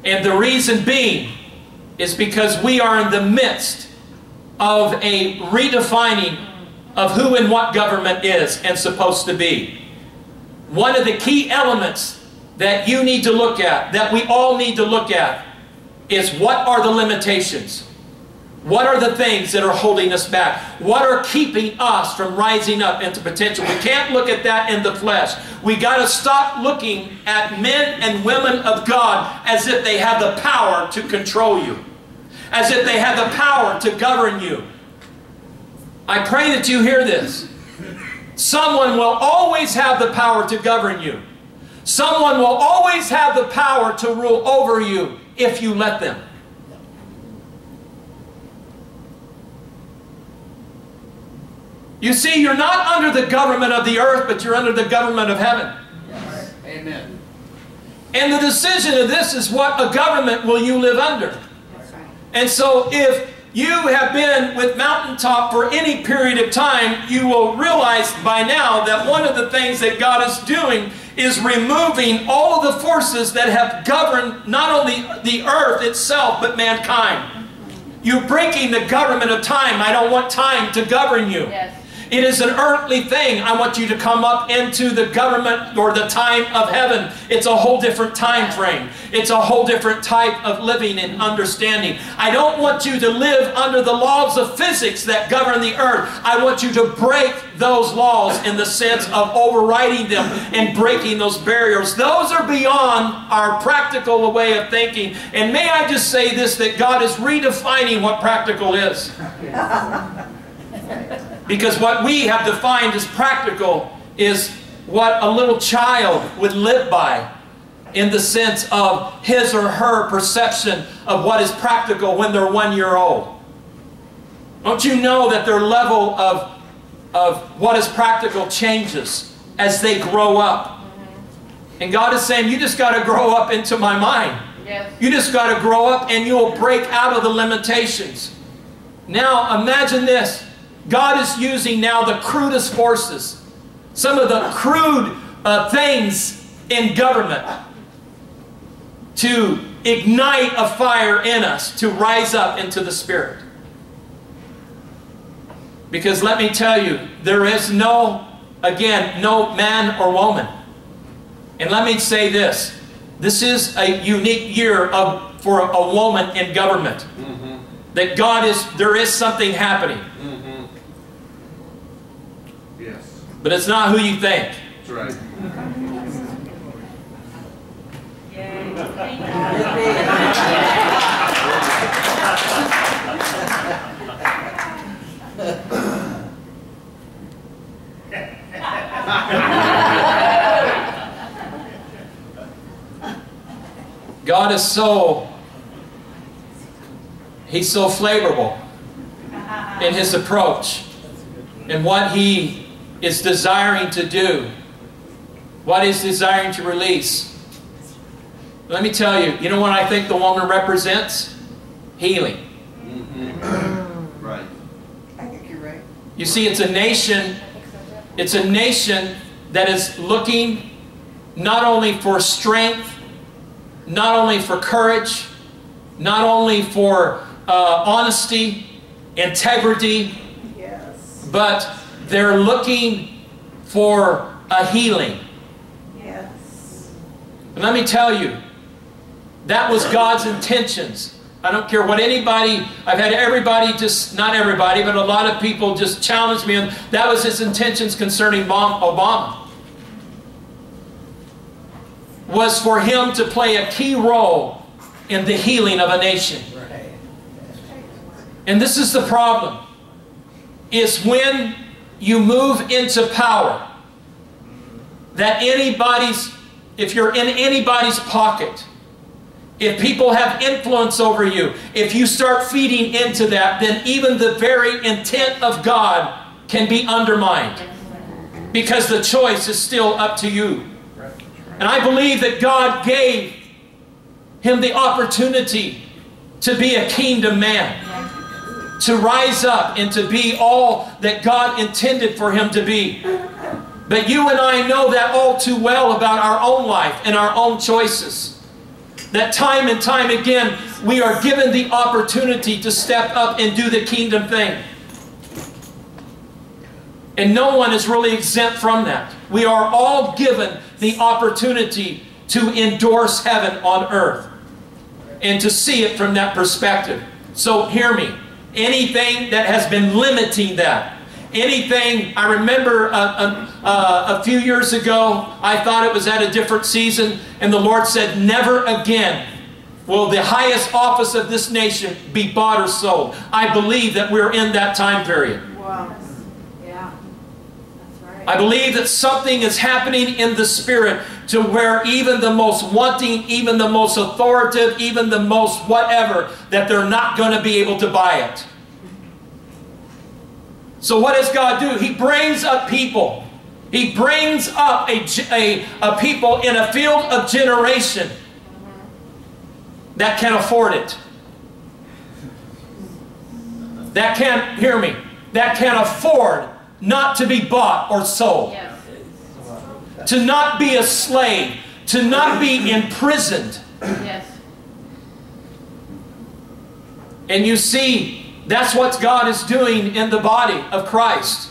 And the reason being is because we are in the midst of a redefining of who and what government is and supposed to be. One of the key elements that you need to look at, that we all need to look at, is what are the limitations? What are the things that are holding us back? What are keeping us from rising up into potential? We can't look at that in the flesh. We got to stop looking at men and women of God as if they have the power to control you, as if they have the power to govern you. I pray that you hear this. Someone will always have the power to govern you. Someone will always have the power to rule over you if you let them. You see, you're not under the government of the earth, but you're under the government of heaven. Yes. Amen. And the decision of this is what a government will you live under. That's right. And so if you have been with Mountaintop for any period of time, you will realize by now that one of the things that God is doing is removing all of the forces that have governed not only the earth itself, but mankind. You're breaking the government of time. I don't want time to govern you. Yes. It is an earthly thing. I want you to come up into the government or the time of heaven. It's a whole different time frame. It's a whole different type of living and understanding. I don't want you to live under the laws of physics that govern the earth. I want you to break those laws in the sense of overriding them and breaking those barriers. Those are beyond our practical way of thinking. And may I just say this, that God is redefining what practical is. Because what we have defined as practical is what a little child would live by in the sense of his or her perception of what is practical when they're 1 year old. Don't you know that their level of what is practical changes as they grow up? And God is saying, you just got to grow up into my mind. Yes. You just got to grow up and you'll break out of the limitations. Now imagine this. God is using now the crudest forces, some of the crude things in government to ignite a fire in us to rise up into the Spirit. Because let me tell you, there is no man or woman. And let me say this. This is a unique year for a woman in government. Mm-hmm. That there is something happening. Mm-hmm. Yes. But it's not who you think. That's right. God is He's so flavorful in His approach and what He is desiring to do, what He's desiring to release. Let me tell you, you know what I think the woman represents? Healing. Mm-hmm. Right. I think you're right. You see, it's a nation that is looking not only for strength, not only for courage, not only for honesty, integrity, yes, but they're looking for a healing. yes. And let me tell you, that was God's intentions. I don't care what anybody, I've had everybody just, not everybody, but a lot of people just challenge me, and that was His intentions concerning Obama. Was for him to play a key role in the healing of a nation. Right. And this is the problem. It's when you move into power that if you're in anybody's pocket, if people have influence over you, if you start feeding into that, then even the very intent of God can be undermined. Because the choice is still up to you. And I believe that God gave him the opportunity to be a kingdom man, to rise up and to be all that God intended for him to be. But you and I know that all too well about our own life and our own choices. that time and time again we are given the opportunity to step up and do the kingdom thing. And no one is really exempt from that. We are all given the opportunity to endorse heaven on earth and to see it from that perspective. So hear me. Anything that has been limiting that, anything, I remember a few years ago, I thought it was at a different season, and the Lord said, never again will the highest office of this nation be bought or sold. I believe that we're in that time period. Wow. I believe that something is happening in the Spirit to where even the most wanting, even the most authoritative, even the most whatever, that they're not going to be able to buy it. So what does God do? He brings up people. He brings up a people in a field of generation that can afford it. That can, hear me, that can afford not to be bought or sold. Yes. To not be a slave. To not be imprisoned. Yes. And you see, that's what God is doing in the body of Christ.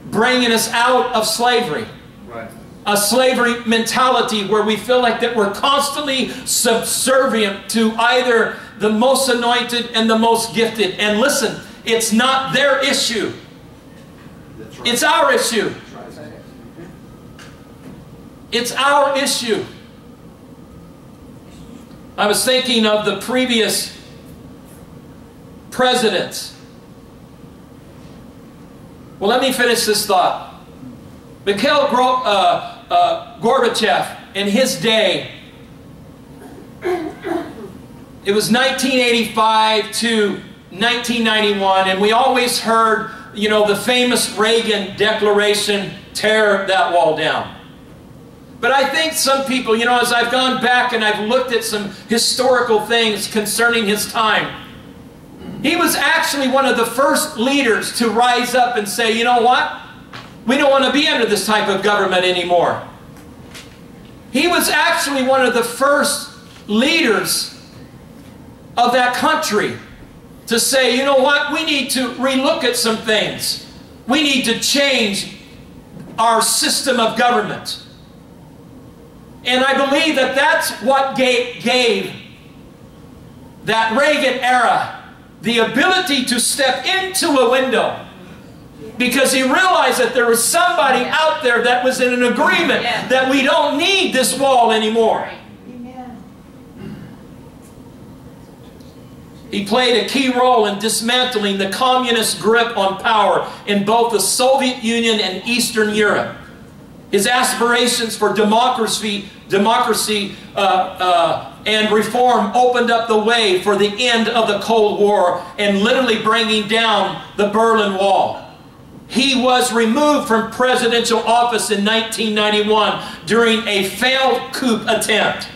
Bringing us out of slavery. Right. A slavery mentality where we feel like that we're constantly subservient to either the most anointed and the most gifted. And listen, it's not their issue. That's right. It's our issue. That's right. It's our issue. I was thinking of the previous presidents. Well, let me finish this thought. Mikhail Gorbachev, in his day, it was 1985 to 1991, and we always heard, you know, the famous Reagan declaration, tear that wall down. But I think some people, you know, as I've gone back and I've looked at some historical things concerning his time, he was actually one of the first leaders to rise up and say, you know what? We don't want to be under this type of government anymore. He was actually one of the first leaders of that country to say, you know what? We need to relook at some things. We need to change our system of government. And I believe that that's what gave that Reagan era the ability to step into a window, because he realized that there was somebody out there that was in an agreement that we don't need this wall anymore. Amen. He played a key role in dismantling the communist grip on power in both the Soviet Union and Eastern Europe. His aspirations for democracy and reform opened up the way for the end of the Cold War and literally bringing down the Berlin Wall. He was removed from presidential office in 1991 during a failed coup attempt.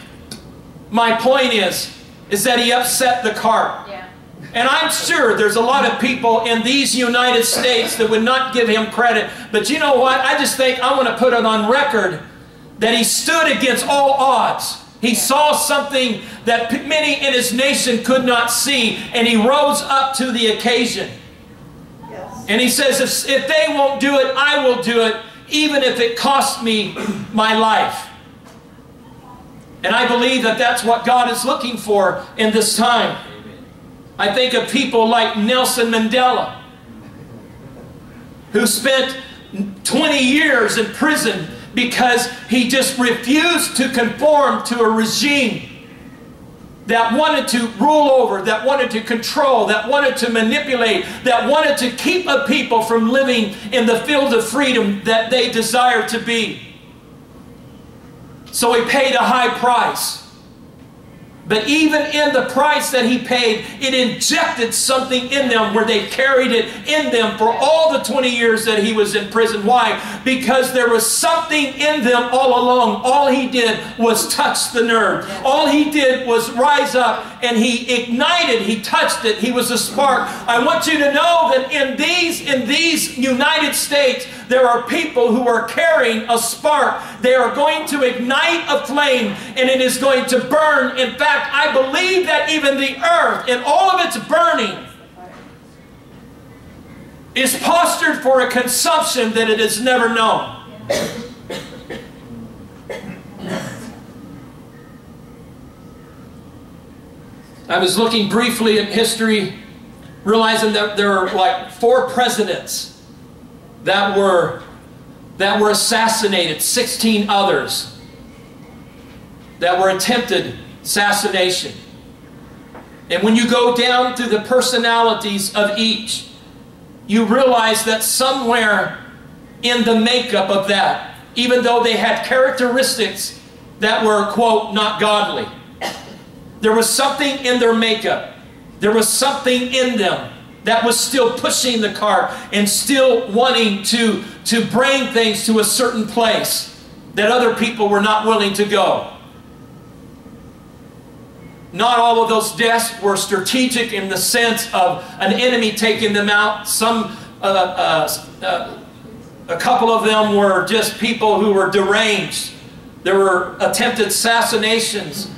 My point is that he upset the cart. Yeah. And I'm sure there's a lot of people in these United States that would not give him credit. But you know what? I just think I want to put it on record that he stood against all odds. He saw something that many in his nation could not see, and he rose up to the occasion. Yes. And he says, if they won't do it, I will do it, even if it costs me my life. And I believe that that's what God is looking for in this time. I think of people like Nelson Mandela, who spent 20 years in prison because he just refused to conform to a regime that wanted to rule over, that wanted to control, that wanted to manipulate, that wanted to keep a people from living in the field of freedom that they desired to be. So he paid a high price. But even in the price that he paid, it injected something in them where they carried it in them for all the 20 years that he was in prison. Why? Because there was something in them all along. All he did was touch the nerve. All he did was rise up and he ignited, he touched it, he was a spark. I want you to know that in these United States, there are people who are carrying a spark. They are going to ignite a flame and it is going to burn. In fact, I believe that even the earth in all of its burning is postured for a consumption that it has never known. I was looking briefly at history, realizing that there are like 4 presidents that were assassinated, 16 others that were attempted assassination. And when you go down through the personalities of each, you realize that somewhere in the makeup of that, even though they had characteristics that were, quote, not godly, there was something in their makeup. There was something in them that was still pushing the cart and still wanting to bring things to a certain place that other people were not willing to go. Not all of those deaths were strategic in the sense of an enemy taking them out. A couple of them were just people who were deranged. There were attempted assassinations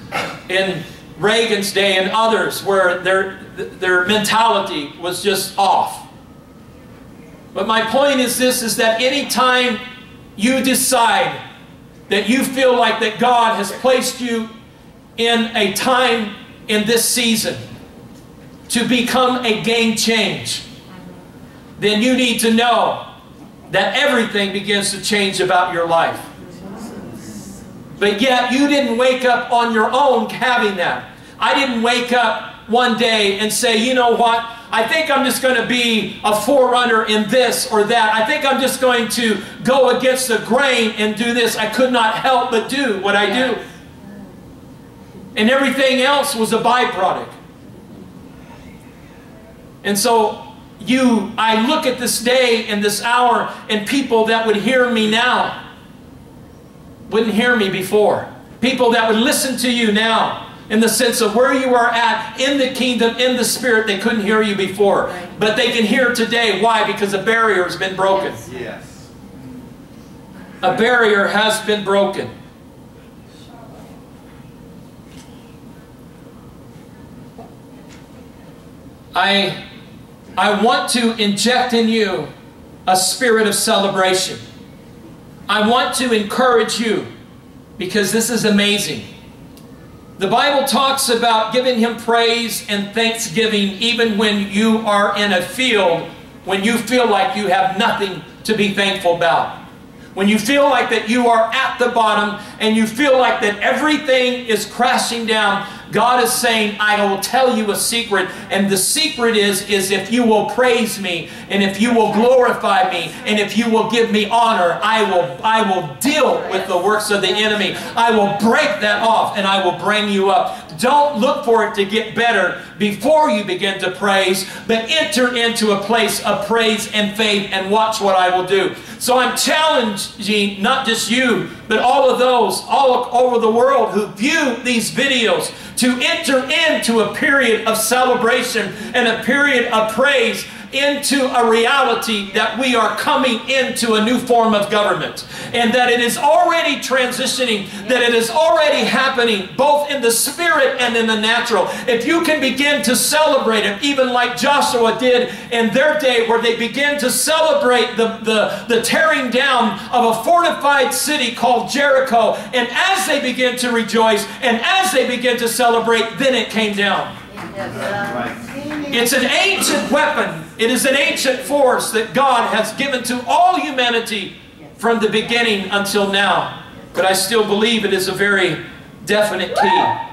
in Reagan's day and others where their mentality was just off. But my point is this, is that anytime you decide that you feel like that God has placed you in a time in this season to become a game change, then you need to know that everything begins to change about your life. But yet you didn't wake up on your own having that. I didn't wake up one day and say, you know what, I think I'm just going to be a forerunner in this or that. I think I'm just going to go against the grain and do this. I could not help but do what I do. And everything else was a byproduct. And so I look at this day and this hour and people that would hear me now wouldn't hear me before. People that would listen to you now in the sense of where you are at in the kingdom, in the spirit, they couldn't hear you before. But they can hear today. Why? Because a barrier has been broken. Yes. A barrier has been broken. I want to inject in you a spirit of celebration. I want to encourage you because this is amazing. The Bible talks about giving Him praise and thanksgiving even when you are in a field when you feel like you have nothing to be thankful about. When you feel like that you are at the bottom and you feel like that everything is crashing down, God is saying, I will tell you a secret, and the secret is if you will praise me, and if you will glorify me, and if you will give me honor, I will deal with the works of the enemy. I will break that off, and I will bring you up. Don't look for it to get better before you begin to praise, but enter into a place of praise and faith and watch what I will do. So I'm challenging not just you, but all of those all over the world who view these videos to enter into a period of celebration and a period of praise, into a reality that we are coming into a new form of government, and that it is already transitioning, that it is already happening both in the spirit and in the natural. If you can begin to celebrate it, even like Joshua did in their day, where they began to celebrate the tearing down of a fortified city called Jericho, and as they began to rejoice and as they began to celebrate, then it came down. It's an ancient weapon. It is an ancient force that God has given to all humanity from the beginning until now. But I still believe it is a very definite key.